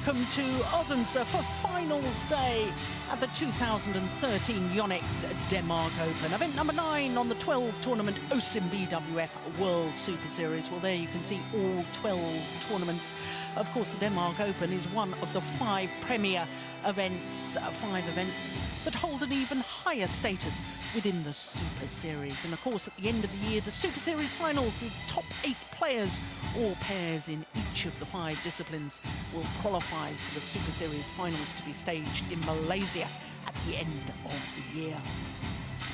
welcome to Odense for finals day at the 2013 Yonex Denmark Open. Event number 9 on the 12 tournament M.Ahsan BWF World Superseries. Well, there you can see all 12 tournaments. Of course, the Denmark Open is one of the 5 premier events, 5 events that hold an even higher status within the Super Series. And of course, at the end of the year, the Super Series finals, the top 8 players, all pairs in each of the 5 disciplines, will qualify for the Super Series finals to be staged in Malaysia at the end of the year.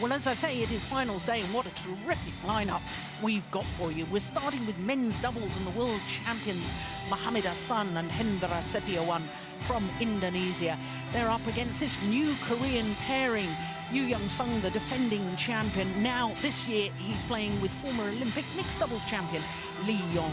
Well, as I say, it is finals day, and what a terrific lineup we've got for you. We're starting with men's doubles and the world champions Mohammad and Hendra H.Setiawan from Indonesia. They're up against this new Korean pairing, Yong, the defending champion. Now, this year, he's playing with former Olympic mixed doubles champion Yong.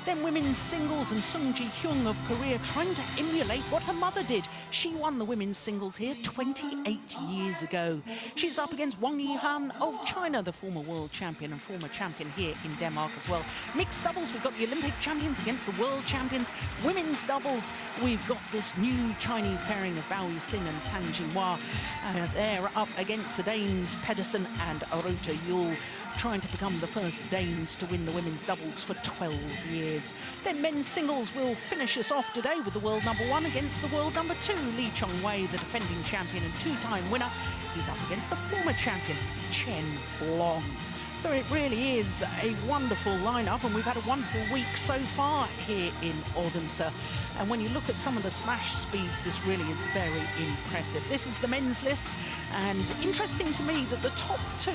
Then women's singles and Seong of Korea trying to emulate what her mother did. She won the women's singles here 28 years ago. She's up against Wang Yihan of China, the former world champion and former champion here in Denmark as well. Mixed doubles, we've got the Olympic champions against the world champions. Women's doubles, we've got this new Chinese pairing of Bao Yixing and Tang Jinhua. They're up against the Danes Pedersen and Ruta Yul, trying to become the first Danes to win the women's doubles for 12 years. Then men's singles will finish us off today with the world number 1 against the world number 2, Lee Chong-wei, the defending champion and 2-time winner. He's up against the former champion, Chen Long. So it really is a wonderful lineup, and we've had a wonderful week so far here in Odense. And when you look at some of the smash speeds, this really is very impressive. This is the men's list, and interesting to me that the top 2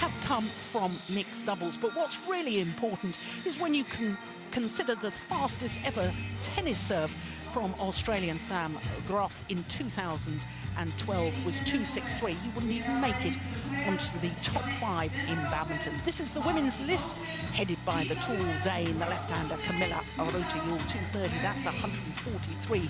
have come from mixed doubles. But what's really important is when you can consider the fastest ever tennis serve from Australian Sam Groth in 2012 was 2.63. He wouldn't even make it onto the top 5 in badminton. This is the women's list, headed by the tall Dane, the left-hander Camilla Arota-Yul, 230. That's 143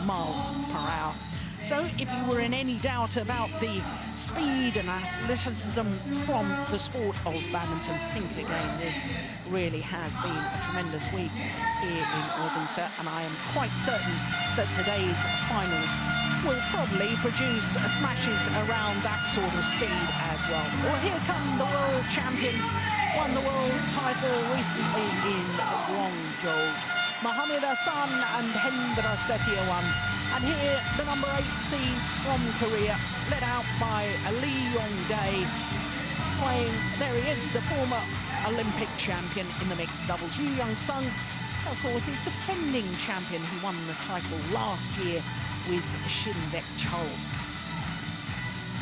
miles per hour. So if you were in any doubt about the speed and athleticism from the sport of badminton, think again. This really has been a tremendous week here in Odense, and I am quite certain that today's finals will probably produce smashes around that sort of speed as well. Well, here come the world champions, won the world title recently in Guangzhou. Mohammad and Hendra H.Setiawan. And here, the number 8 seeds from Korea, led out by Yong. Playing, there he is, the former Olympic champion in the mixed doubles. Young, of course, is defending champion. He won the title last year with Shin Dek-chul.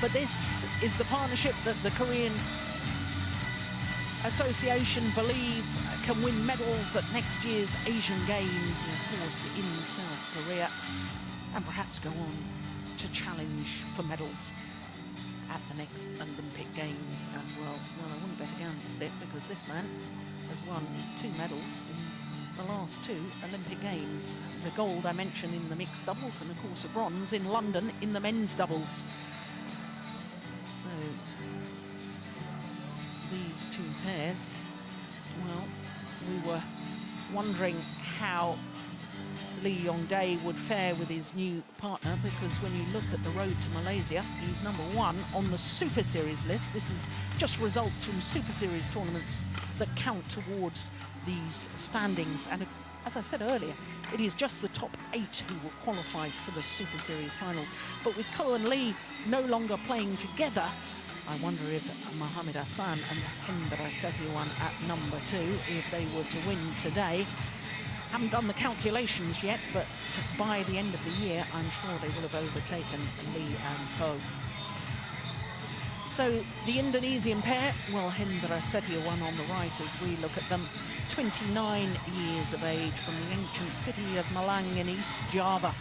But this is the partnership that the Korean Association believe can win medals at next year's Asian Games, and of course in South Korea, and perhaps go on to challenge for medals at the next Olympic Games as well. Well, I wouldn't bet against it, because this man has won 2 medals in the last 2 Olympic Games. The gold I mentioned in the mixed doubles, and of course a bronze in London in the men's doubles. So these 2 pairs, well, we were wondering how Yong would fare with his new partner, because when you look at the road to Malaysia, he's number 1 on the Super Series list. This is just results from Super Series tournaments that count towards these standings. And as I said earlier, it is just the top 8 who will qualify for the Super Series finals. But with Ko and Lee no longer playing together, I wonder if Mohammad and Hendra H.Setiawan at number 2, if they were to win today. Haven't done the calculations yet, but by the end of the year, I'm sure they will have overtaken Lee and Ko. So the Indonesian pair, well, Hendra H.Setiawan on the right as we look at them, 29 years of age, from the ancient city of Malang in East Java.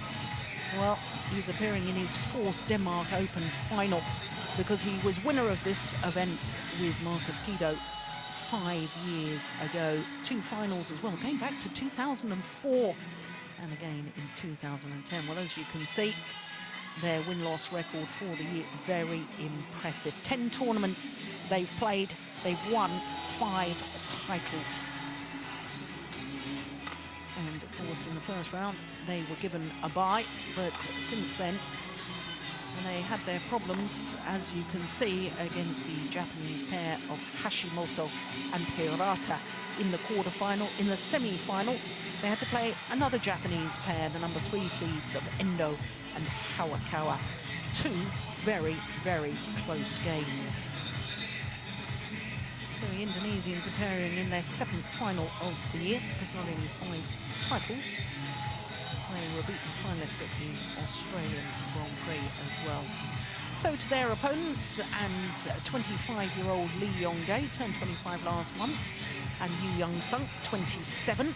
Well, he's appearing in his 4th Denmark Open final, because he was winner of this event with Marcus Kido 5 years ago. 2 finals as well, going back to 2004 and again in 2010. Well, as you can see, their win-loss record for the year, very impressive. 10 tournaments they've played, they've won 5 titles. And of course, in the first round, they were given a bye, but since then, and they had their problems, as you can see, against the Japanese pair of Hashimoto and Hirata in the quarterfinal. In the semi-final, they had to play another Japanese pair, the number 3 seeds of Endo and Hawakawa. 2 very, very close games. So the Indonesians appearing in their 7th final of the year. There's not only 5 titles. They were beaten finalists at the Australian Grand Prix as well. So to their opponents, and 25-year-old Lee Yong-dae turned 25 last month, and Yu Young-sung, 27. And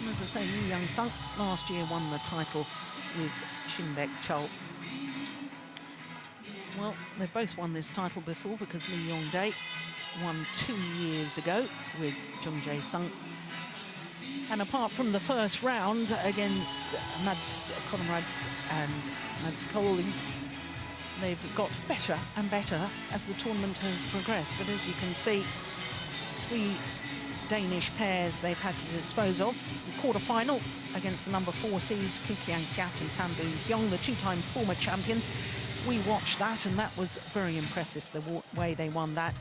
as I say, Yu Young-sung last year won the title with Shinbek Chul. Well, they've both won this title before, because Lee Yong-dae won 2 years ago with Jung Jae-sung. And apart from the first round against Mads Conrad and Mads Koling, they've got better and better as the tournament has progressed. But as you can see, 3 Danish pairs they've had to dispose of. The quarter-final against the number 4 seeds, Koo Kyung-gat and Tan Boo-hyung, the 2-time former champions. We watched that, and that was very impressive, the way they won that.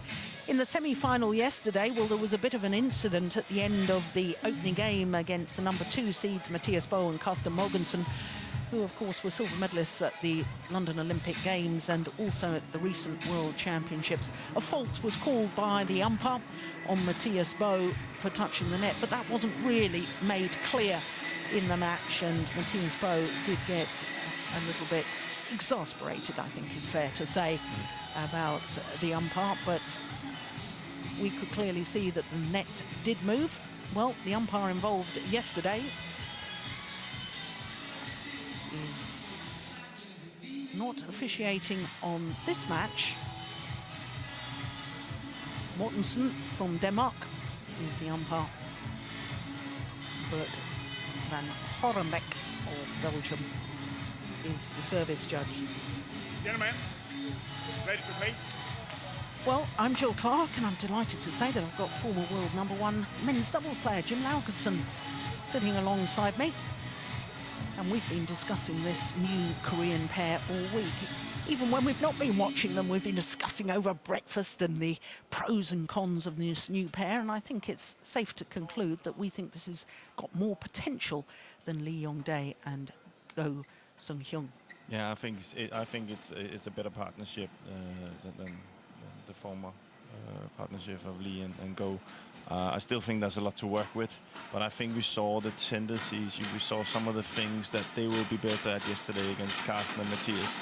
In the semi-final yesterday, well, there was a bit of an incident at the end of the opening game against the number 2 seeds, Mathias Bo and Carsten Mogensen, who, of course, were silver medalists at the London Olympic Games and also at the recent World Championships. A fault was called by the umpire on Mathias Bo for touching the net, but that wasn't really made clear in the match, and Mathias Bo did get a little bit exasperated, I think is fair to say, about the umpire, but we could clearly see that the net did move. Well, the umpire involved yesterday is not officiating on this match. Mortensen from Denmark is the umpire, but Van Horenbeck of Belgium is the service judge. Gentlemen, ready to play? Well, I'm Jill Clark, and I'm delighted to say that I've got former world #1 men's doubles player Jim Laugesen sitting alongside me. And we've been discussing this new Korean pair all week. Even when we've not been watching them, we've been discussing over breakfast and the pros and cons of this new pair. And I think it's safe to conclude that we think this has got more potential than Lee Yong-dae and Go Sung-hyun. Yeah, I think it's a better partnership than the former partnership of Lee and Go. I still think there's a lot to work with, but I think we saw the tendencies, we saw some of the things that they will be better at yesterday against Carsten and Mathias,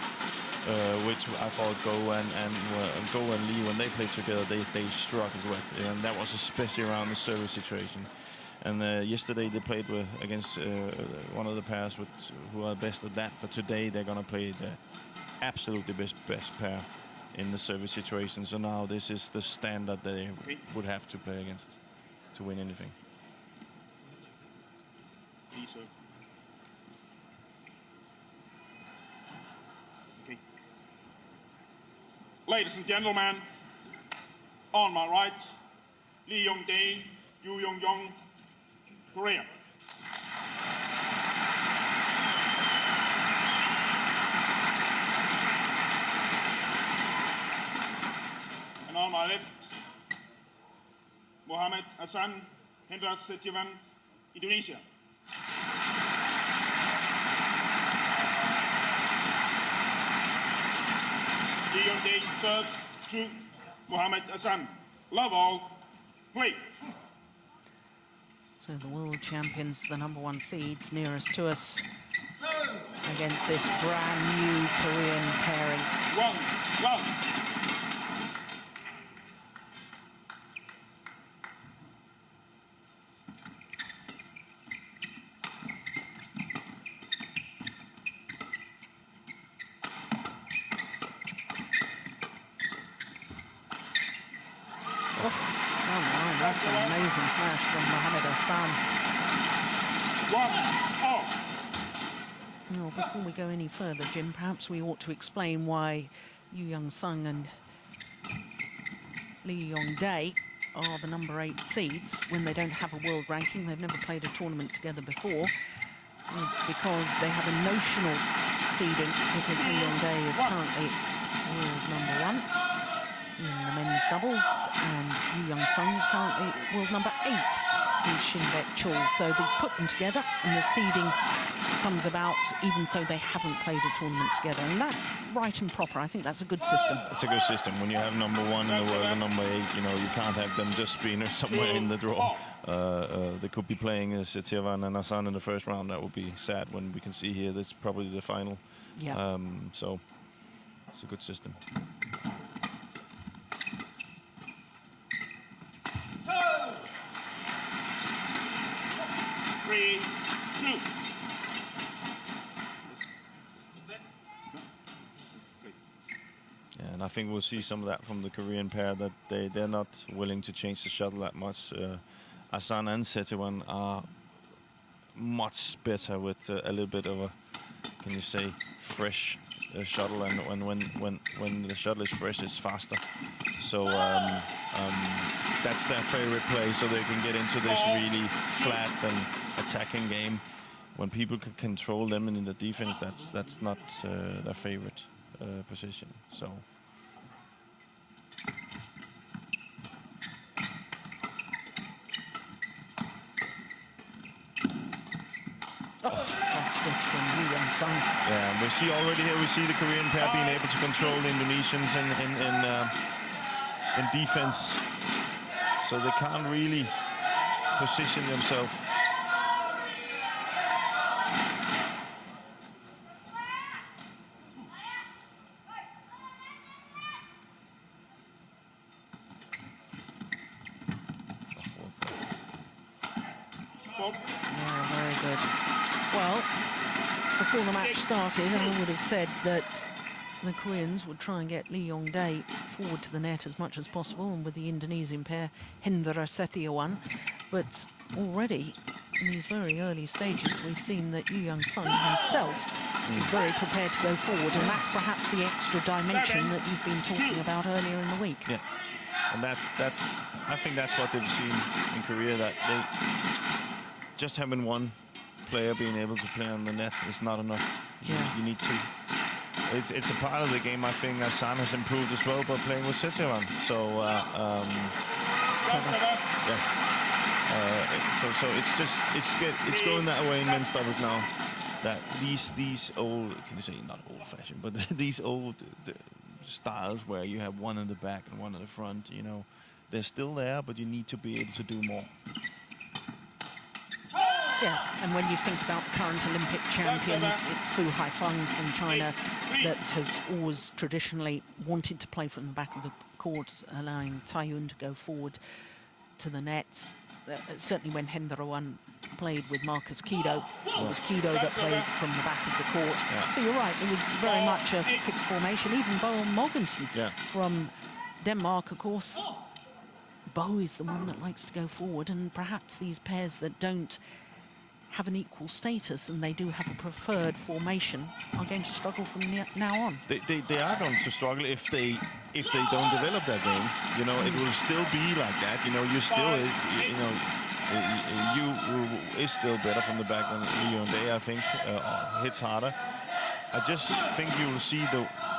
which I thought Go and Lee, when they played together, they struggled with, and that was especially around the service situation. And yesterday they played against one of the pairs who are best at that, but today they're going to play the absolutely best pair in the service situation. So now this is the standard they would have to play against to win anything. Okay. Ladies and gentlemen, on my right, Lee Yong-dae, Yu Yong-yong, Korea. And on my left, Mohammad Ahsan, Hendra H.Setiawan, Indonesia. Lee Yong-dae serves to Mohammad Ahsan. Love all, play. So the world champions, the #1 seeds nearest to us, against this brand new Korean pairing. One. That's an amazing smash from Mohammad Ahsan. 1-0. Well, before we go any further, Jim, perhaps we ought to explain why Yu Young-sung and Lee Yong-dae are the #8 seeds when they don't have a world ranking. They've never played a tournament together before. It's because they have a notional seeding, because Lee Yong-dae is currently world #1 in the men's doubles, and M.Ahsan is currently world #8 in Shinbek Chul. So they put them together, and the seeding comes about even though they haven't played a tournament together, and that's right and proper. I think that's a good system. It's a good system. When you have #1 in the world and #8, you know, you can't have them just being somewhere in the draw. They could be playing H.Setiawan and M.Ahsan in the first round. That would be sad when we can see here that's probably the final. Yeah. So it's a good system. Three, two. And I think we'll see some of that from the Korean pair, that they're not willing to change the shuttle that much. M.Ahsan and H.Setiawan are much better with a little bit of a, can you say, fresh shuttle, and when the shuttle is fresh, it's faster. So that's their favorite play, so they can get into this really flat and attacking game. When people can control them in the defense, that's not their favorite position. So. That's good from M.Ahsan. Yeah, we see already here, we see the Korean pair being able to control the Indonesians in defense. So they can't really position themselves. Yeah, very good. Well, before the match started, I would have said that the Koreans would try and get Lee Yong-dae forward to the net as much as possible, and with the Indonesian pair, Hendra Setiawan. But already, in these very early stages, we've seen that M.Ahsan himself is very prepared to go forward, and that's perhaps the extra dimension that you've been talking about earlier in the week. Yeah, and that's I think that's what they've seen in Korea, that they just having one player being able to play on the net is not enough. Yeah. You need two. It's a part of the game. I think M.Ahsan has improved as well by playing with H.Setiawan. So yeah. So it's going that way in men's doubles now. That these old, can you say not old-fashioned, but these old styles where you have one in the back and one in the front, you know, they're still there, but you need to be able to do more. Yeah, and when you think about the current Olympic champions, it's Fu Haifeng from China that has always traditionally wanted to play from the back of the court, allowing Taiyun to go forward to the nets. Certainly when Hendra played with Marcus Kido, it was Kido that played from the back of the court. Yeah. So you're right, it was very much a fixed formation. Even Bo Mogensen from Denmark, of course. Bo is the one that likes to go forward, and perhaps these pairs that don't have an equal status and they do have a preferred formation are going to struggle from now on. They are going to struggle if they don't develop their game. You know, it will still be like that. You know, you still, you is still better from the back than Yeon. I think hits harder. I just think you will see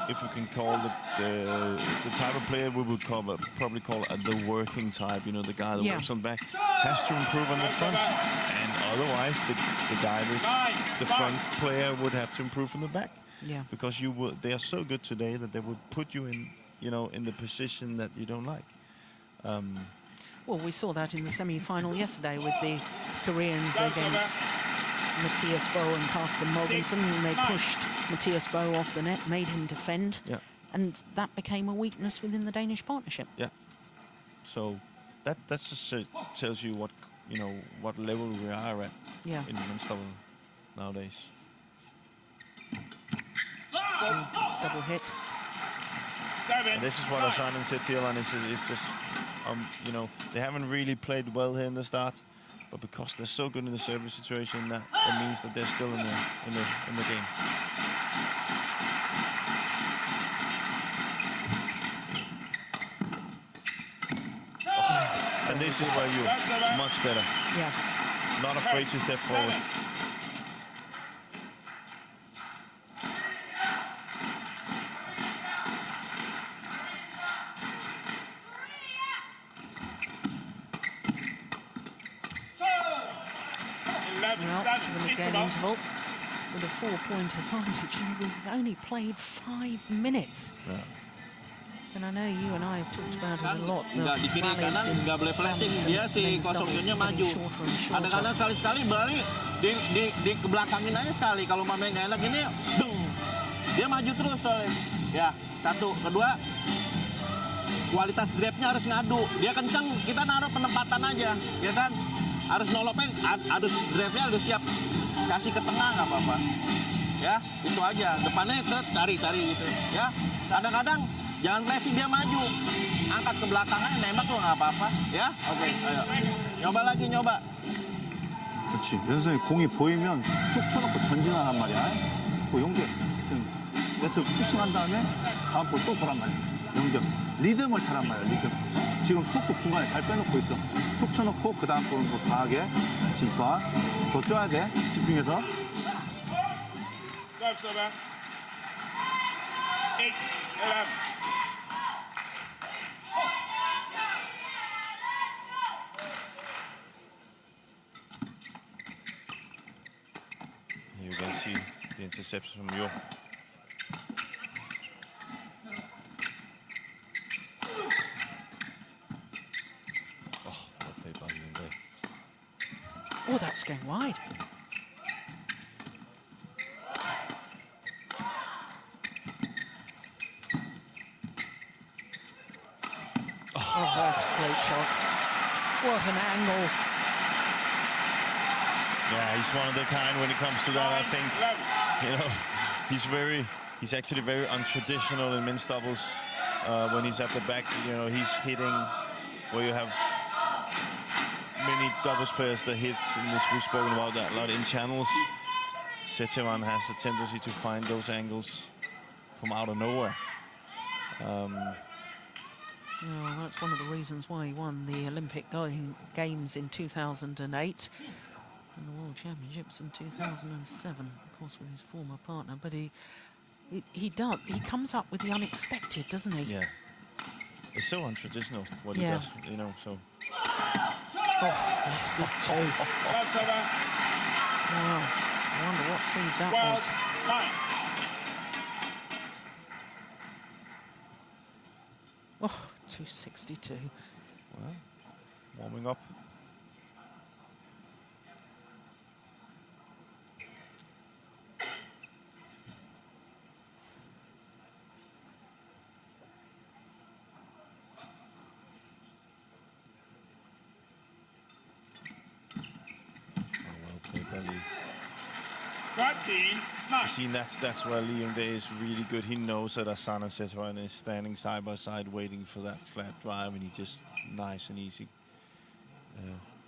if we can call the type of player we would probably call the working type. You know, the guy that works on the back has to improve on the front, and otherwise the guy the front player would have to improve from the back. Yeah. Because they are so good today that they would put you in, you know, in the position that you don't like. Well, we saw that in the semi-final yesterday with the Koreans against Matthias Bo and Carsten Mogensen, and they pushed Matthias Bo off the net, made him defend, and that became a weakness within the Danish partnership. Yeah. So that just tells you what level we are at in men's double nowadays. It's double hit. And this is what M.Ahsan and H.Setiawan is just, you know, they haven't really played well here in the start, but because they're so good in the service situation, that means that they're still in the game. And this is where you're much better. Yeah. Not afraid to step forward. Well, 11-7 given the game interval with a 4-point advantage, and we've only played 5 minutes. Yeah. And I know you and I have talked about it a lot. Nggak di kiri kanan, nggak boleh flashing. Dia si kosongnya maju. Kadang-kadang sekali-sekali berani di kebelakangin aja sekali. Kalau mamanya nggak enak ini, dung. Dia maju terus soalnya. Ya, satu. Kedua, kualitas grabnya harus ngadu. Dia kenceng, kita naruh penempatan aja. Ya kan? Harus nolopin, harus grabnya harus siap. Kasih ke tengah nggak apa-apa. Ya, itu aja. Depannya cari-cari gitu. Ya, kadang-kadang jangan flashing dia maju. Angkat ke belakangnya, nembak lo nggak apa-apa. Ya, oke, ayo. Nyoba lagi, nyoba. 그렇지. 연성이 공이 보이면 툭 쳐놓고 전진하란 말이야. 그 용재 지금 네트 푸싱한 다음에 다음 볼 또 보란 말이야. 용재 리듬을 타란 말이야. 리듬. 지금 툭툭 중간에 잘 빼놓고 있어. 툭 쳐놓고 그 다음 볼은 더 강하게 진수아 더 쪄야 돼. 집중해서. Serve 8-11. Here you can see the interception from Yeon. Oh, what play by Yeon there. Oh, that's going wide. Oh, that's a great shot. What an angle. Yeah, he's one of the kind when it comes to that. I think, you know, he's actually very untraditional in men's doubles. When he's at the back, you know, he's hitting where you have many doubles players that hits, and we've spoken about that a lot in channels. H.Setiawan has a tendency to find those angles from out of nowhere. Well, that's one of the reasons why he won the Olympic Games in 2008 and the World Championships in 2007, of course, with his former partner. But he comes up with the unexpected, doesn't he? Yeah. It's so untraditional what he Yeah. does, you know, so. Oh, that's good too. Wow. I wonder what speed that was. 12-9. Oh, 262. Well, warming up. You 13-9. see, that's where Yeon is really good. He knows that M.Ahsan and H.Setiawan is standing side by side waiting for that flat drive, and he just nice and easy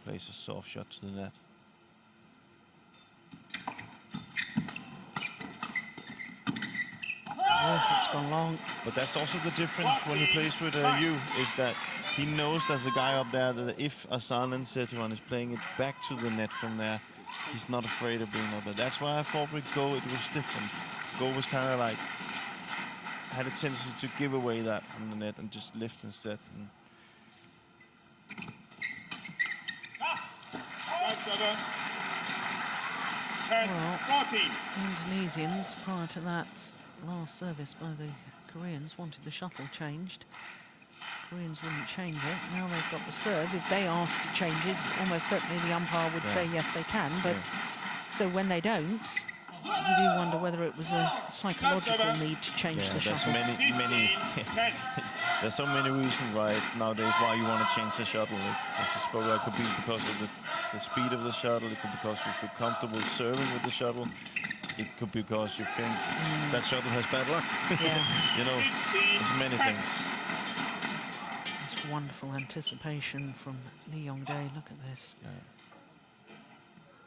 plays a soft shot to the net. Oh, it's gone long. But that's also the difference when he plays with you, is that he knows there's a guy up there that if M.Ahsan and H.Setiawan is playing it back to the net from there, he's not afraid of being up there. That's why I thought with Go it was different. Go was kind of like, had a tendency to give away that from the net and just lift instead. And 10-14. Indonesians, prior to that last service by the Koreans, wanted the shuttle changed. Koreans wouldn't change it. Now they've got the serve. If they ask to change it, almost certainly the umpire would say yes, they can. But so when they don't, you do wonder whether it was a psychological need to change the there's shuttle. there's so many reasons nowadays why you want to change the shuttle. I suppose it could be because of the speed of the shuttle. It could be because you feel comfortable serving with the shuttle. It could be because you think that shuttle has bad luck. Yeah. You know, there's many things. It's wonderful anticipation from Yong. Look at this. Yeah.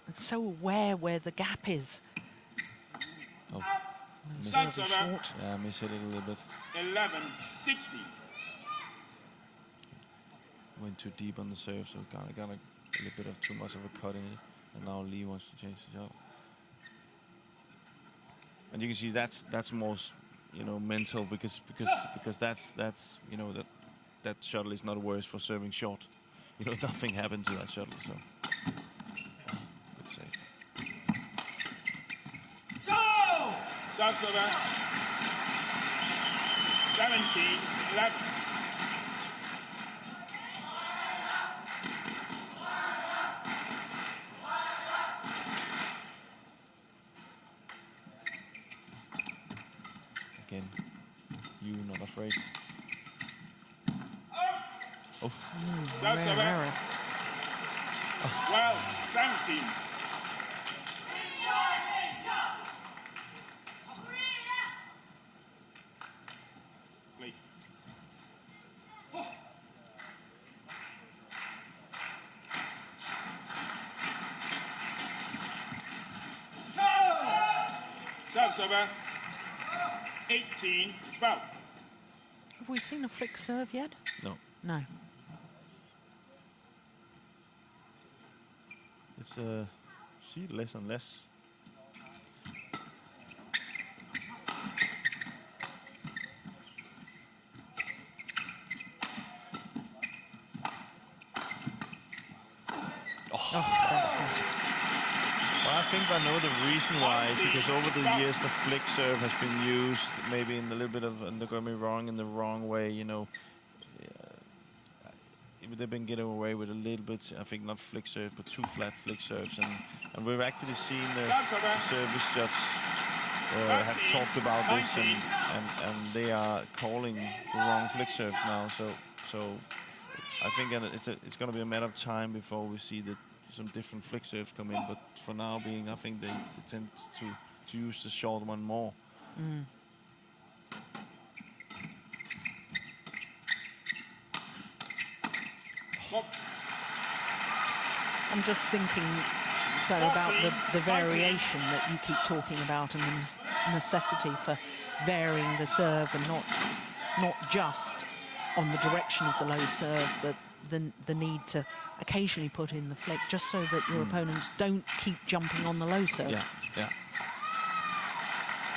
It's so aware where the gap is. Oh, Serve Short. yeah, I miss it a little bit. 11-16. Went too deep on the serve, so got a little bit of too much of a cut in it. And now Lee wants to change the shuttle. And you can see that's more, you know, mental because that's you know that shuttle is not worse for serving short. You know, nothing happened to that shuttle, so good save. Serve server. 17-11. Again, you not afraid. Oh, Serve server. 12-17. Play. Serve server. 18-12. Have we seen a flick serve yet? no. No. It's see less and less. Oh, that's good. Well, I think I know the reason why, because over the years the flick serve has been used maybe in a little bit of, and don't get me wrong, in the wrong way, you know. They've been getting away with a little bit, I think not flick serve, but two flat flick serves. And we've actually seen the service judge have talked about this, and they are calling the wrong flick serves now. So I think it's going to be a matter of time before we see some different flick serves come in. But for now, I think they tend to use the short one more. Mm. I'm just thinking so about the variation that you keep talking about and the necessity for varying the serve and not just on the direction of the low serve, but the need to occasionally put in the flick just so that your opponents don't keep jumping on the low serve. Yeah, yeah.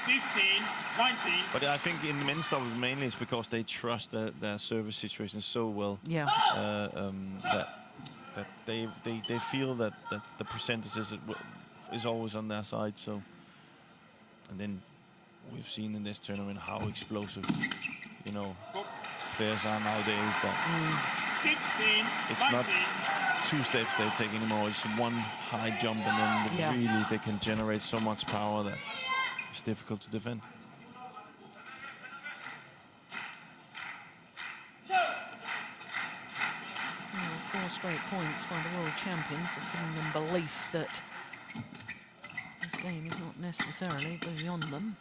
15-19. But I think in men's doubles mainly it's because they trust their service situation so well. Yeah. That they feel that the percentages is always on their side. So, and then we've seen in this tournament how explosive, you know, players are nowadays. That 16, it's 19. not two steps they take anymore. It's one high jump, and then really they can generate so much power that it's difficult to defend. Four straight points by the world champions have given them belief that this game is not necessarily beyond them.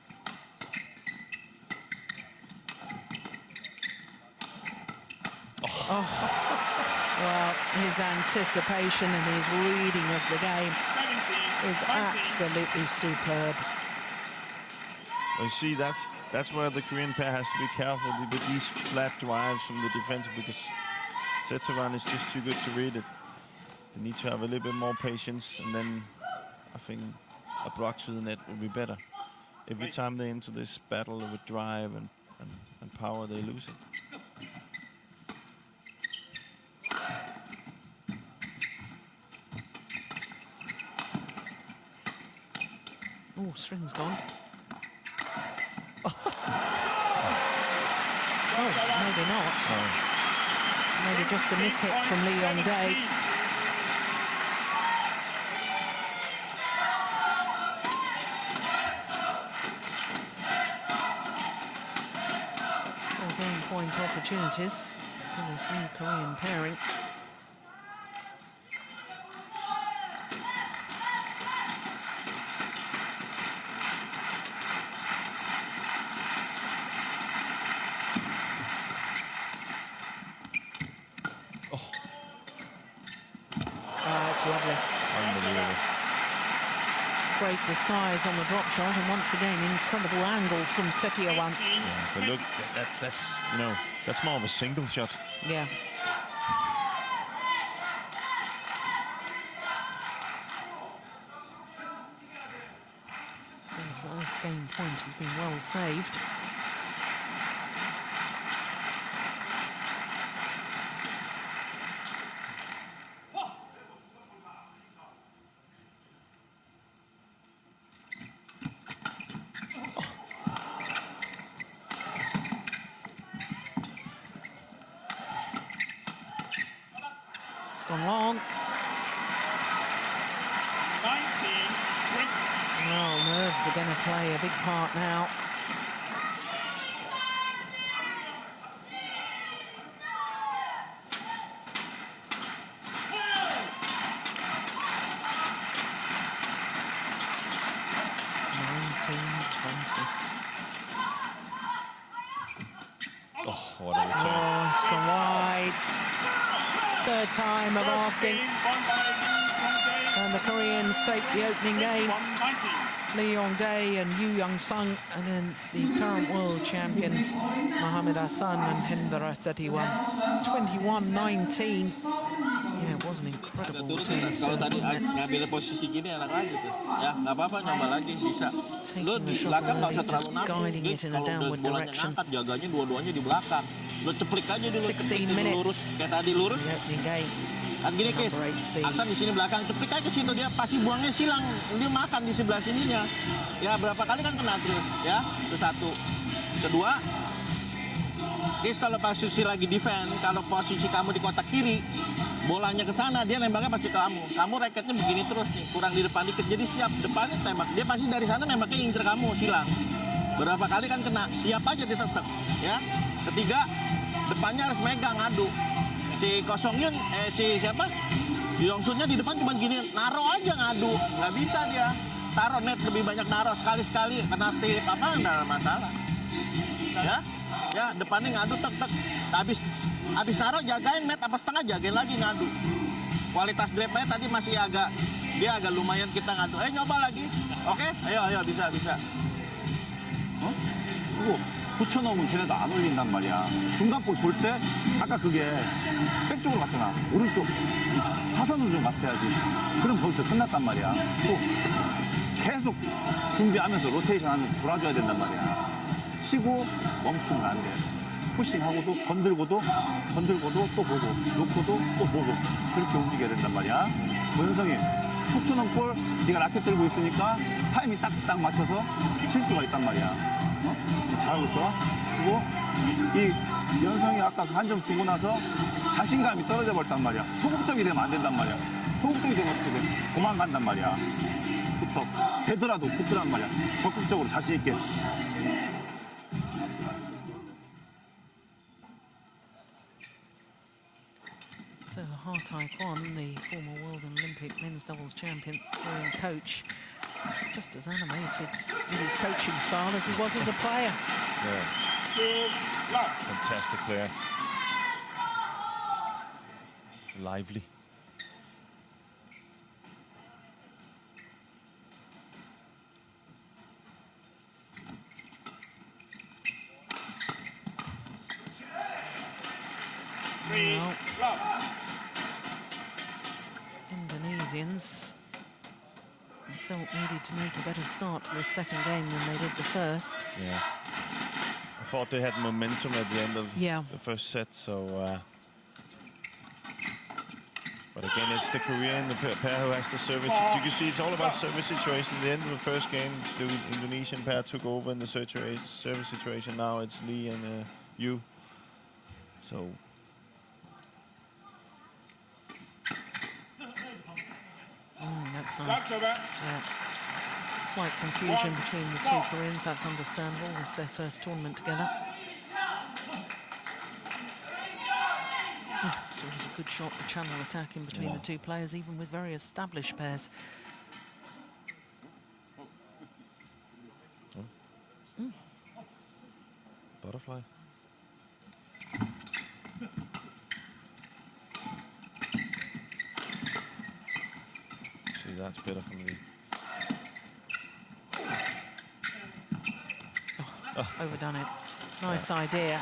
Well, his anticipation and his reading of the game is absolutely superb. You see, that's where the Korean pair has to be careful with these flat drives from the defense, because H.Setiawan is just too good to read it. They need to have a little bit more patience, and then I think a block to the net will be better. Every time they're into this battle with drive and power, they lose it. Oh, string's gone. Maybe not. Maybe just a miss hit from Yeon. So game point opportunities for this new Korean pairing. Lovely. Unbelievable. Great disguise on the drop shot, and once again, incredible angle from H.Setiawan. Yeah, but look, that's you know, that's more of a single shot. Yeah. So the first game point has been well saved. Seong. 19, break. Well, nerves are going to play a big part now. Oh, what a return. Oh, it's gone wide. Third time of First asking. game won by Lee And the Koreans take the opening game. Yong Dae, 19. Lee Yong-dae and Yoon-sung against the current world champions Mohammad Ahsan and Hendra H.Setiawan. 21-19. Yeah, it was an incredible return of Kalau serve, tadi wasn't it? ngambil posisi gini enak lagi tuh. Ya, nggak apa-apa, nyoba lagi bisa. Lo Taking di the shot belakang nggak early, usah terlalu just nafsu. guiding Dia it in a kalau downward bolanya direction. ngangkat, jaganya dua-duanya di belakang. Lo ceplik aja dulu, 16 ceplik dulu minutes. lurus. Kayak tadi lurus. The opening game. Kan gini, Kis. Number 8 seed. Ahsan di sini belakang, ceplik aja ke situ. Dia pasti buangnya silang. Dia makan di sebelah sininya. Ya, berapa kali kan kena terus. Ya, itu satu. Kedua, Kis kalau posisi lagi defense, kalau posisi kamu di kotak kiri, bolanya ke sana, dia nembaknya pasti ke kamu. Kamu raketnya begini terus nih, kurang di depan dikit. Jadi siap, depannya tembak. Dia pasti dari sana nembaknya incer kamu, silang. Berapa kali kan kena, siap aja ditetek. Ya. Ketiga, depannya harus megang, ngadu. Si Kosong Yun, si siapa? Yongsunnya di depan cuma gini, naro aja ngadu. Nggak bisa dia. Taruh net lebih banyak naro, sekali-sekali kena tip, apa, nggak ada masalah. Ya, depannya ngadu tek-tek. Habis naro jagain net apa setengah, jagain lagi ngadu. Kualitas drepnya tadi masih dia agak lumayan kita ngadu. Nyoba lagi. Oke? Ayo bisa. 어? 그리고 붙여놓으면 쟤네도 안 올린단 말이야. 중간볼 볼 때 아까 그게 백쪽으로 갔잖아. 오른쪽 사선으로 좀 갔어야지. 그럼 벌써 끝났단 말이야. 또 계속 준비하면서 로테이션 하면서 돌아줘야 된단 말이야. 치고 멈추면 안 돼. 푸싱하고도 건들고도 또 보고 놓고도 또 보고 그렇게 움직여야 된단 말이야. 현성이 붙여놓은 볼 네가 라켓 들고 있으니까 타이밍 딱 맞춰서 칠 수가 있단 말이야. 잘하고 있어. 그리고 이 연성이 아까 한 점 주고 나서 자신감이 떨어져 버렸단 말이야. 소극적이 되면 안 된단 말이야. 소극적이 되면 어떻게 돼? 도망간단 말이야. 붙어. 되더라도 붙으란 말이야. 적극적으로 자신 있게. So H.Setiawan, the former world and Olympic men's doubles champion, Korean coach, just as animated in his coaching style as he was as a player. Yeah, 2 love. fantastic player. Lively. Well, Love. Indonesians felt needed to make a better start to this second game than they did the first. Yeah. I thought they had momentum at the end of the first set, so. But again, it's the Korean, the pair who has the service. You can see it's all about service situation. At the end of the first game, the Indonesian pair took over in the service situation. Now it's Lee and Yu. So. That's nice. Yeah. Slight confusion between the two Koreans. That's understandable. It's their first tournament together. So it was a good shot, the channel attack in between the two players, even with very established pairs. Butterfly. See, that's better for me. Overdone it. Nice idea.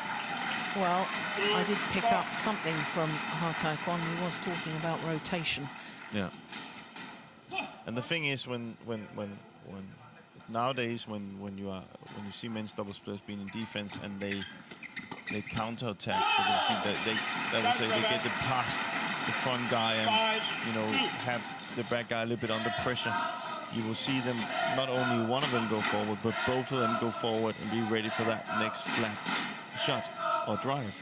Well, I did pick up something from H.Setiawan. He was talking about rotation. Yeah. And the thing is, when nowadays when you see men's doubles players being in defense and they counter attack, they will say they get it past the front guy and have the back guy a little bit under pressure. You will see them, not only one of them go forward, but both of them go forward and be ready for that next flat shot or drive.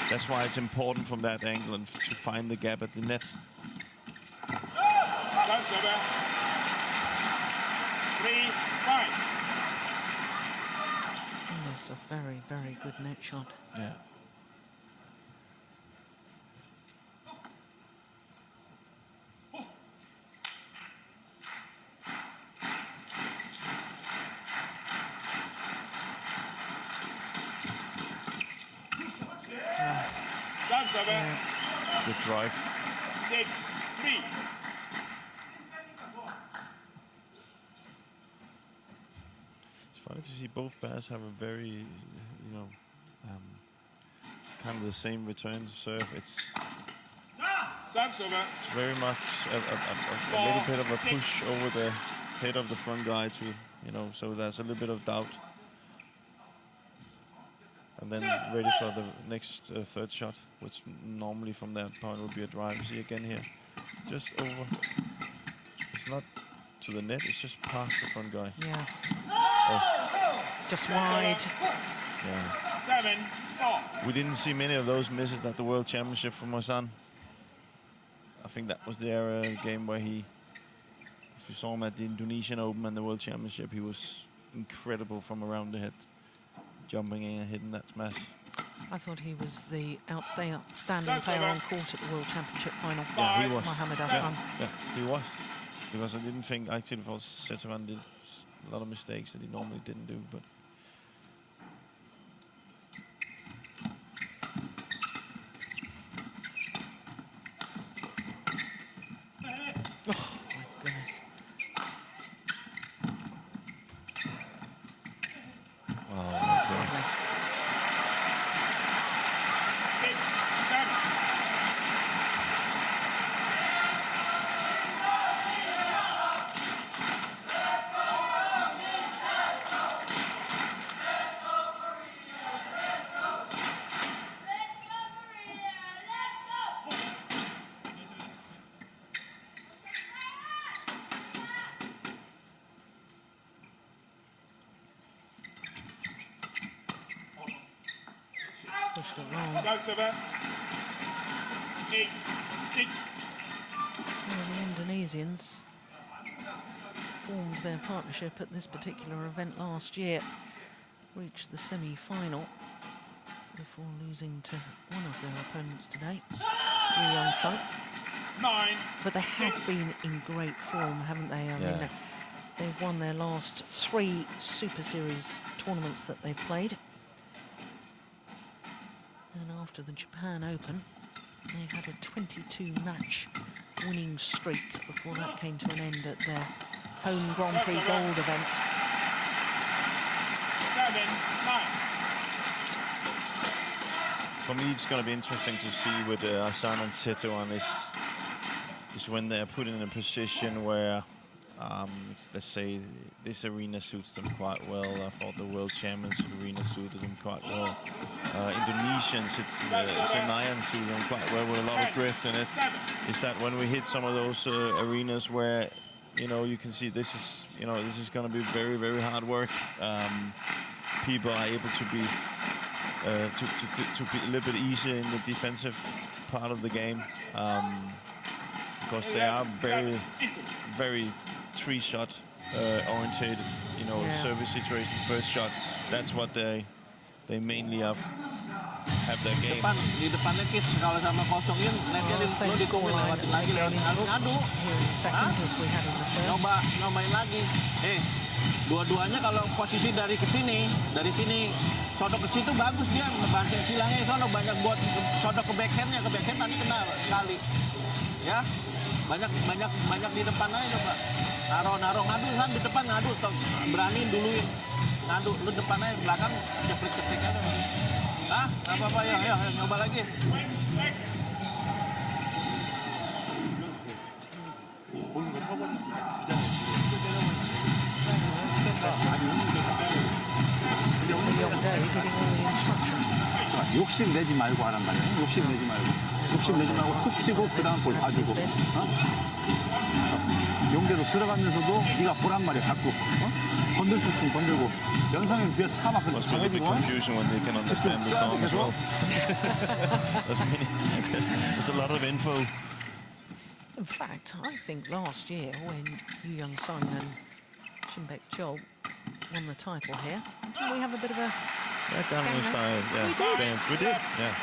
That's why it's important from that angle and to find the gap at the net. Serve server. 3-5. That's a very, very good net shot. Yeah. Serve server. Good drive. 6-3. It's funny to see both pairs have a very, kind of the same return to serve. It's Serve server. very much a little bit of a push over the head of the front guy to, so there's a little bit of doubt. And then ready for the next third shot, which normally from that point would be a drive. See again here, just over. It's not to the net, it's just past the front guy. Yeah. Oh. Just wide. Yeah. 7-4. We didn't see many of those misses at the World Championship from M.Ahsan. I think that was their game where he, if you saw him at the Indonesian Open and the World Championship, he was incredible from around the head, jumping in and hitting that smash. I thought he was the outstanding player on court at the World Championship final. Yeah, he was. Mohammad Yeah, Hassan. yeah, he was. Because I didn't think actually for H.Setiawan did a lot of mistakes that he normally didn't do, but Oh, my goodness. wow, that's it. 6-7. Pushed it long. Serve server. 8-6. Well, the Indonesians formed their partnership at this particular event last year, reached the semi-final before losing to one of their opponents today, Yeon. 9. But they have been in great form, haven't they? I mean, they've won their last 3 Super Series tournaments that they've played. And after the Japan Open, they had a 22-match winning streak before that came to an end at their home Grand Prix Gold event. 7-9. For me, it's going to be interesting to see with M.Ahsan and H.Setiawan is when they're put in a position where, let's say, this arena suits them quite well. I thought the World Championship arena suited them quite well. Indonesians, Senayan suited them quite well with a lot of drift in it. Is that when we hit some of those arenas where, you can see this is going to be very, very hard work. People are able to be to be a little bit easier in the defensive part of the game, because they are very, very 3-shot orientated. Service situation, first shot. That's what they mainly have their game. Di depannya Kit kalau sama kosongin netnya lo dikumpulin lagi ngadu. Nyobain lagi. Dua-duanya kalau posisi dari sini sodok ke situ bagus dia ngebanting silangnya sono banyak buat sodok ke backhand tadi kena sekali. Ya. Banyak di depan aja coba. Naruh ngadu kan di depan ngadu berani duluin. Ngadu lu depan aja belakang ceplik-ceplik aja. Hah? Apa-apa ya, nyoba lagi. 욕심내지 말고 하란 말이야. 욕심내지 말고 툭 치고 그다음 볼 봐주고. 용대로 들어가면서도 네가 보란 말이야 자꾸. 건들 수 있으면 건들고 영상에 비해서 차 막혀서 Must be a bit 작아지고 confusing when they can understand the song as well. there's a lot of info. In fact, I think last year when Young-Sung and Chol won the title here, didn't we have a bit of a Yeah, Gangnam style. Yeah, We did. dance. We did. Yeah.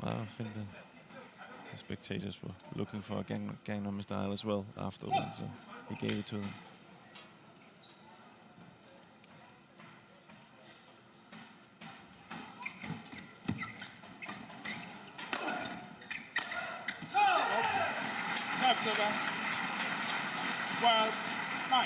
Well, I think the spectators were looking for a Gangnam style as well afterwards, so he gave it to them. Serve, 12, 9.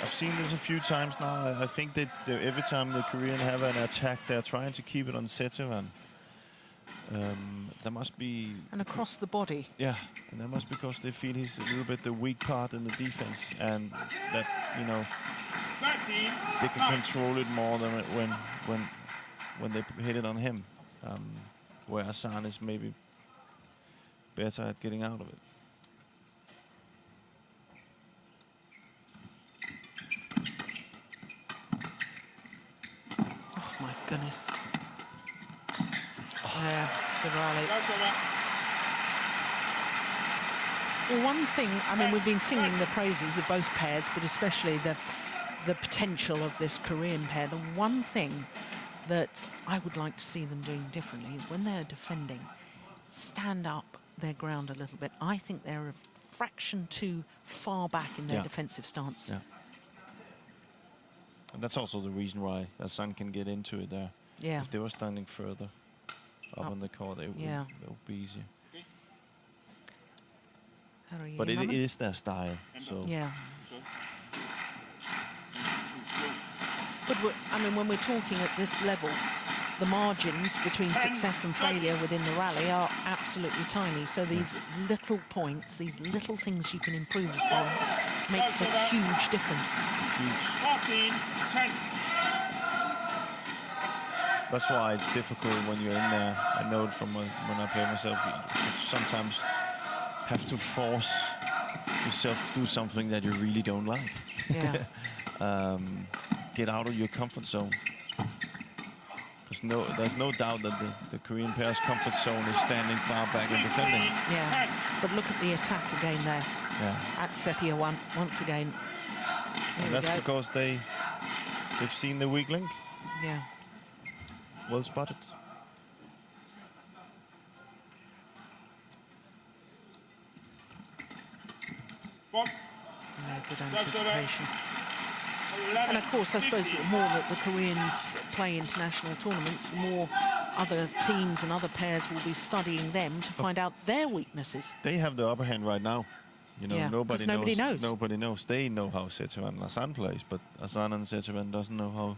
I've seen this a few times now. I think that every time the Korean have an attack, they're trying to keep it on Setiawan. There must be... and across the body. Yeah, and that must be because they feel he's a little bit the weak part in the defense, and that, you know, 13, they can control it more than when they hit it on him. Where M.Ahsan is maybe better at getting out of it. Oh my goodness. Yeah, good rally. Well, one thing, I mean, we've been singing the praises of both pairs, but especially the potential of this Korean pair. The one thing that I would like to see them doing differently is when they're defending, stand up their ground a little bit. I think they're a fraction too far back in their defensive stance. Yeah. And that's also the reason why M.Ahsan can get into it there. Yeah. If they were standing further up on the court, it would be easier. How are you, But it Mohammad? is their style, so... Yeah. But I mean, when we're talking at this level, the margins between success and failure within the rally are absolutely tiny. So these little points, these little things you can improve upon, makes a huge difference. 14, 10. That's why it's difficult when you're in there. I know it from when I play myself, you sometimes have to force yourself to do something that you really don't like. Yeah. Get out of your comfort zone. Because there's no doubt that the Korean pair's comfort zone is standing far back and defending. Yeah. But look at the attack again there. Yeah. At H.Setiawan once again. And that's because they've seen the weak link. Yeah. Well spotted. Four, Yeah, good anticipation. 11, And of course, I suppose the 15. more that the Koreans play international tournaments, the more other teams and other pairs will be studying them to find out their weaknesses. They have the upper hand right now. You know, Yeah, 'cause nobody nobody knows. Nobody knows. They know how Setiawan and M.Ahsan plays, but M.Ahsan and Setiawan doesn't know how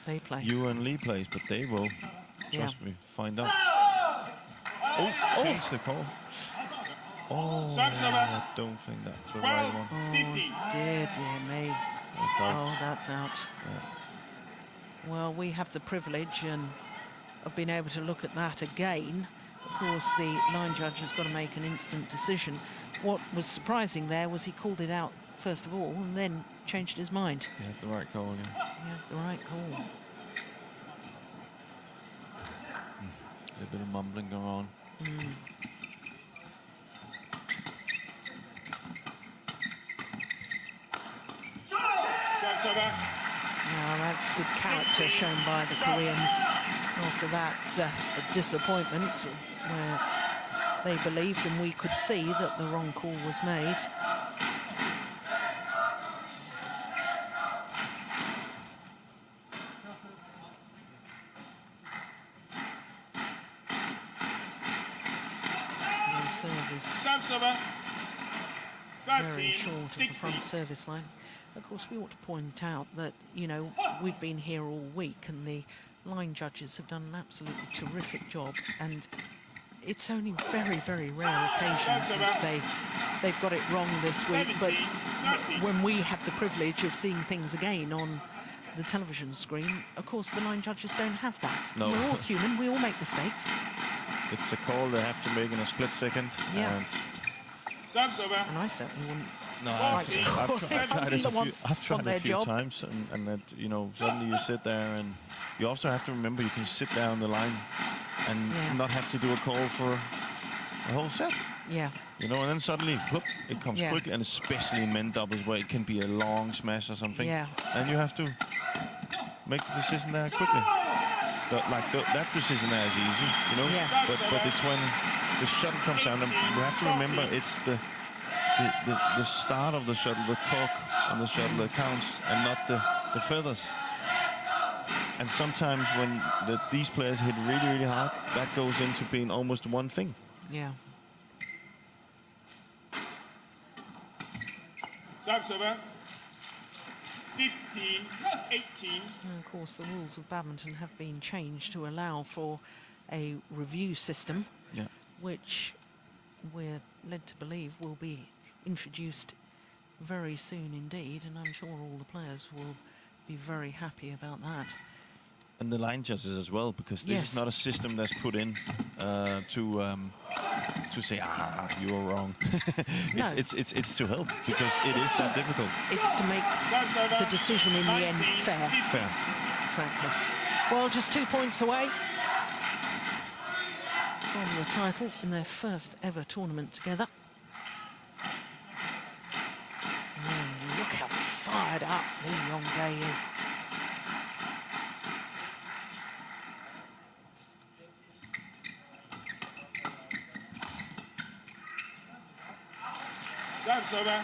They play. you and Lee plays, but they will. Yeah. Trust me, find out. Oh, change the call. Oh, I don't think that's the right 12, one. 15. Dear me. That's out. Oh, that's out. Well, we have the privilege of being able to look at that again. Of course, the line judge has got to make an instant decision. What was surprising there was he called it out first of all and then changed his mind. You had the right call, yeah. Yeah, the right call. A bit of mumbling going on. Serve, Now, that's good character shown by the Koreans after that disappointment where they believed and we could see that the wrong call was made. The serve is serve, very 13, short of the 16. front service line. Of course, we ought to point out that, you know, we've been here all week and the line judges have done an absolutely terrific job, and it's only very, very rare occasions that they've got it wrong this week, but when we have the privilege of seeing things again on the television screen, of course, the line judges don't have that. No. We're all human, we all make mistakes. it's a call they have to make in a split second. Yeah. And Serve server. And I certainly wouldn't. no, Like to call it. I've tried it I've tried their a few job. times, and that, you know, suddenly you sit there, and you also have to remember you can sit there on the line and Yeah. not have to do a call for a whole set. Yeah. You know, and then suddenly, whoop, it comes Yeah. quickly, and especially in men doubles where it can be a long smash or something. Yeah. And you have to make the decision there quickly. That decision there is easy, you know. Yeah. But it's when the shuttle comes down, and you have to remember it's the start of the shuttle, the cork on the shuttle that counts, and not the feathers. And sometimes when these players hit really, really hard, that goes into being almost one thing. Yeah. Serve server. 15-18. And of course, the rules of badminton have been changed to allow for a review system, Yeah. which we're led to believe will be introduced very soon indeed, and I'm sure all the players will be very happy about that. And the line judges as well, because this Yes. is not a system that's put in to say, you were wrong. No. It's to help, because it is that difficult. It's to make the decision in the end fair. Fair. Exactly. Well, just 2 points away from the title in their first ever tournament together. And look how fired up Lee Yong is. Serve server.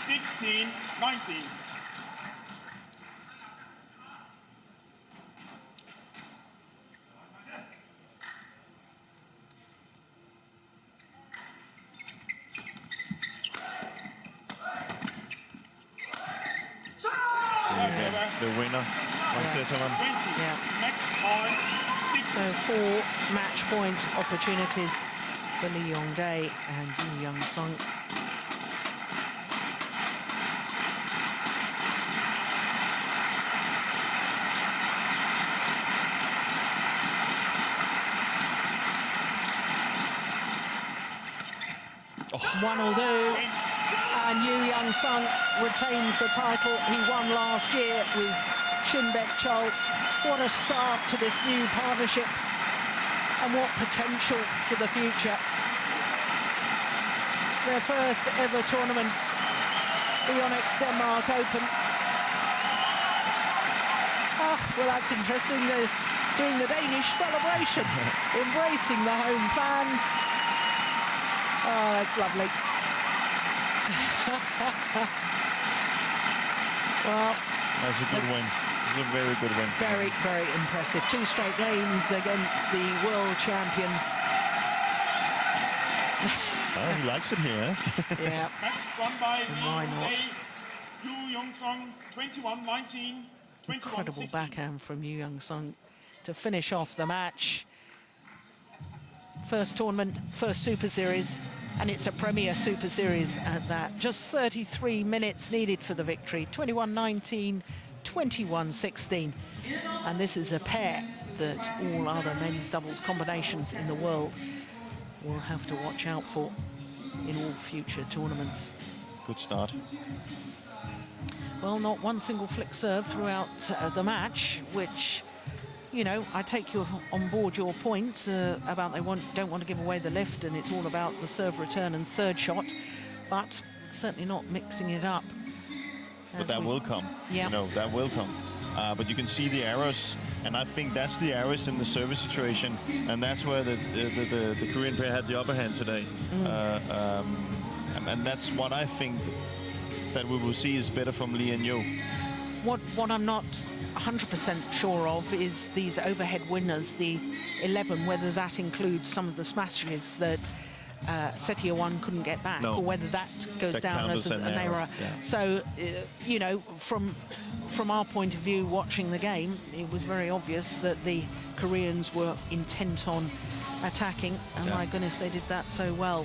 16-19. So again, the winner, H.Setiawan. 20. Yeah. Next point. 6. So 4 match point opportunities for Lee Yong-dae and M.Ahsan. One will do, and M.Ahsan retains the title he won last year with Shinbek Chol. What a start to this new partnership, and what potential for the future. Their first ever tournament, the Yonex Denmark Open. Ah, well, that's interesting. They're doing the Danish celebration, embracing the home fans. Oh, that's lovely. Well, That's a good win. It's a very good win. very, very impressive. 2 straight games against the world champions. Oh, he likes it here. Yeah. Match won by why not? Yong-sung, 21-19, Incredible 21-16. backhand from M.Ahsan to finish off the match. First tournament, first Super Series, and it's a Premier Super Series at that. Just 33 minutes needed for the victory, 21-19, 21-16. And this is a pair that all other men's doubles combinations in the world will have to watch out for in all future tournaments. Good start. Well, not one single flick serve throughout the match, which, you know, I take you on board your point about they don't want to give away the lift, and it's all about the serve return and third shot, but certainly not mixing it up. But that will come. Yeah. You know, that will come. But you can see the errors, and I think that's the errors in the service situation, and that's where the Korean pair had the upper hand today. And that's what I think that we will see is better from Lee and Yo. What I'm not 100% sure of is these overhead winners, the 11, whether that includes some of the smashes that H.Setiawan couldn't get back, No. or whether that goes That down counts as as an an error. error, yeah. So, you know, from our point of view, watching the game, it was very obvious that the Koreans were intent on attacking, and Yeah. my goodness, they did that so well.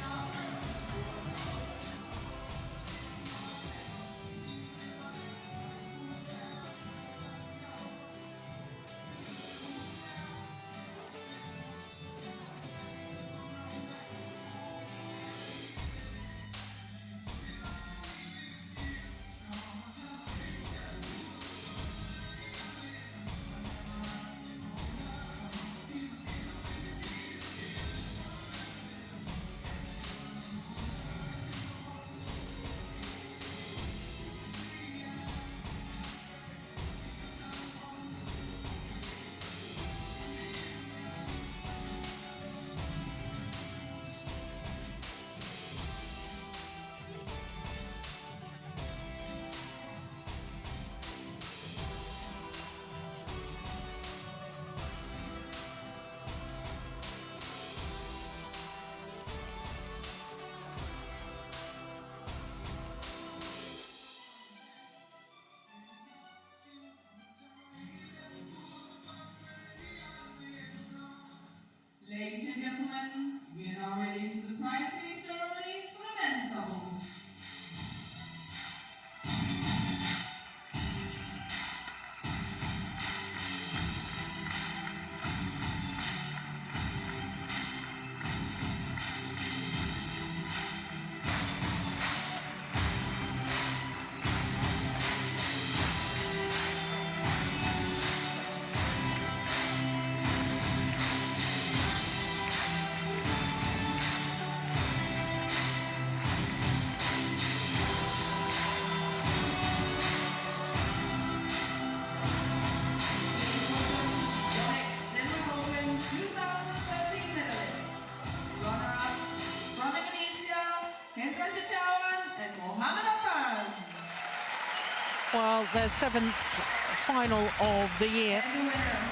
their 7th final of the year,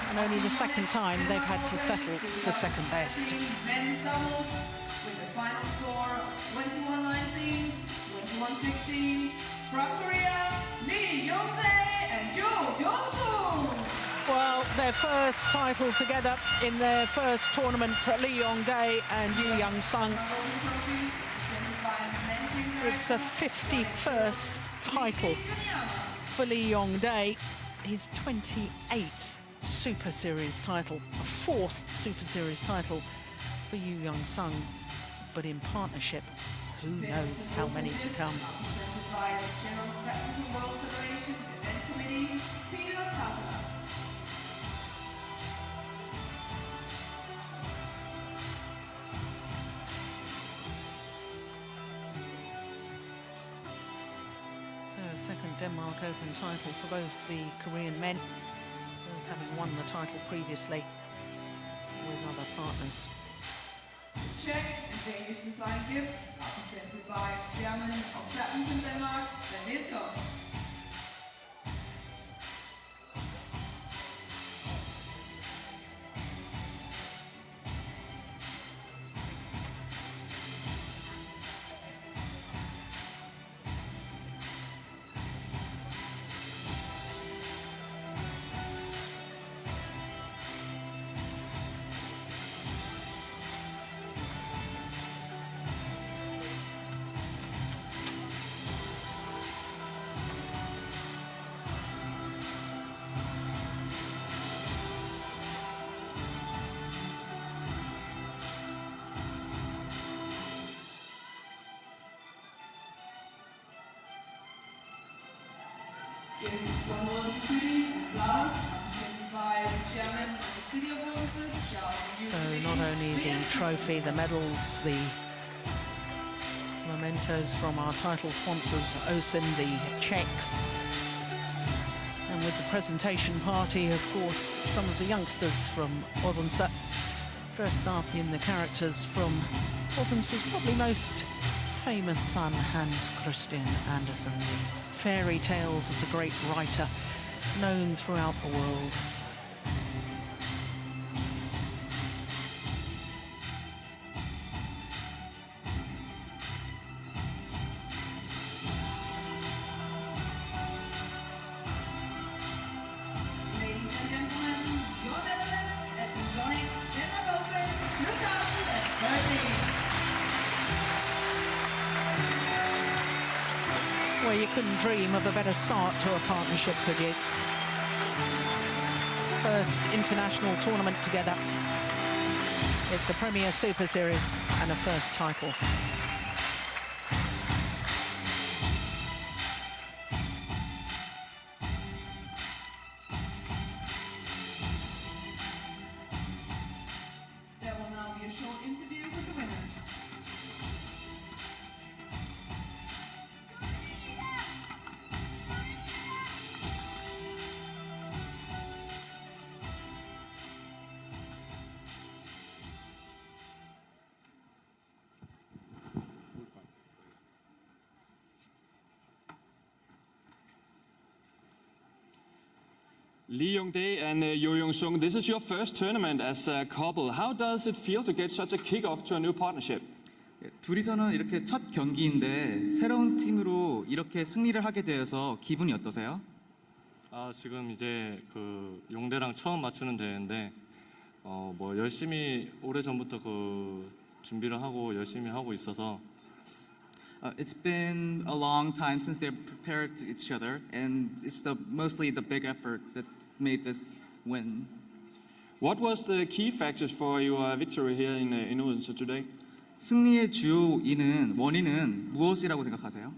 and only the second time they've had to settle for second best. Men's doubles with a final score of 21-19, 21-16 from Korea, Yong and Yoon. Well, their first title together in their first tournament, Yong and M.Ahsan. It's a 51st title for Yong. His 28th Super Series title, a 4th Super Series title for Young-sung. But in partnership, who knows how many to come. Presented by the Chair of Badminton World Federation Event Committee, H.Setiawan. Second Denmark Open title for both the Korean men, both having won the title previously with other partners. The Czech and Danish design gifts are presented by Chairman of Badminton Denmark, Yeon. Gift from Odense City and flowers are presented by the Chairman of the City of Odense, So not only the trophy, the medals, the mementos from our title sponsors, H.Setiawan, the Czechs, and with the presentation party, of course, some of the youngsters from Odense dressed up in the characters from Odense's probably most famous son, Hans Christian Andersen, the fairy tales of the great writer known throughout the world. Ladies and gentlemen, your medalists at the Yonex Denmark Open 2013. Well, you couldn't dream of a better start to a partnership, could you? First international tournament together. It's a Premier Super Series and a first title. There will now be a short interview with the winners. Yong and Yoon, this is your first tournament as a couple. How does it feel to get such a kick-off to a new partnership? 둘이서는 이렇게 첫 경기인데 새로운 팀으로 이렇게 승리를 하게 되어서 기분이 어떠세요? 지금 이제 그 용대랑 처음 맞추는 대회인데 뭐 열심히 오래 전부터 그 준비를 하고 열심히 하고 있어서 It's been a long time since they've prepared to each other, and it's mostly the big effort that made this win. What was the key factors for your victory here in Odense today? 승리의 주요 원인은 무엇이라고 생각하세요?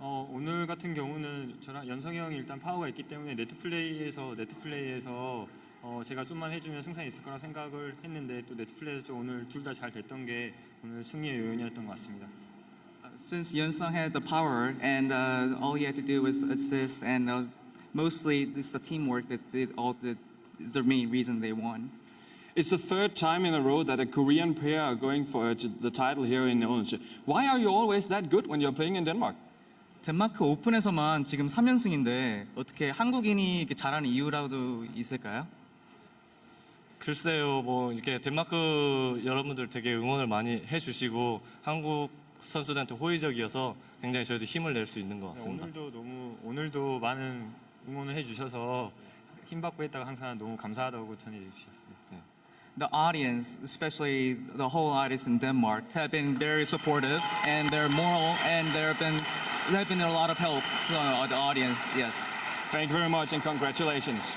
오늘 같은 경우는 저랑 연성이 형이 일단 파워가 있기 때문에 네트 플레이에서 제가 좀만 해주면 승산이 있을 거라 생각을 했는데 또 네트 플레이에서 오늘 둘 다 잘 됐던 게 오늘 승리의 요인이었던 것 같습니다. Since Yeon had the power and all he had to do was assist, and mostly it's the teamwork that is the main reason they won. It's the third time in a row that a Korean pair are going for the title here in Odense. Why are you always that good when you're playing in Denmark? 덴마크 오픈에서만 지금 3연승인데 어떻게 한국인이 이렇게 잘하는 이유라도 있을까요? 글쎄요, 뭐 이렇게 덴마크 여러분들 되게 응원을 많이 해주시고 한국 선수들한테 호의적이어서 굉장히 저희도 힘을 낼 수 있는 것 같습니다. 오늘도 많은 응원을 해주셔서 힘받고 했다가 항상 너무 감사하다고 전해 주십시오. The audience, especially the whole audience in Denmark, have been very supportive and they're moral and there have been a lot of help from the audience. Yes. Thank you very much and congratulations.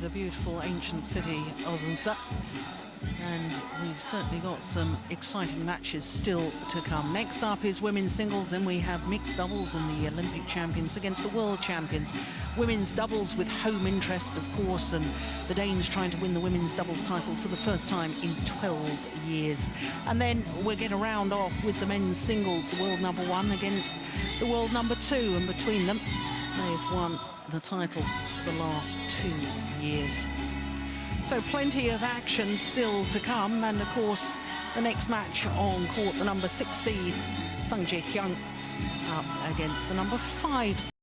A beautiful ancient city of Indonesia, and we've certainly got some exciting matches still to come. Next up is women's singles, then we have mixed doubles and the Olympic champions against the world champions. Women's doubles with home interest, of course, and the Danes trying to win the women's doubles title for the first time in 12 years. And then we're going to round off with the men's singles, the world number 1 against the world number 2, and between them they've won the title for the last 2 years. So plenty of action still to come, and of course the next match on court, the number 6 seed Yeon up against the number 5 seed.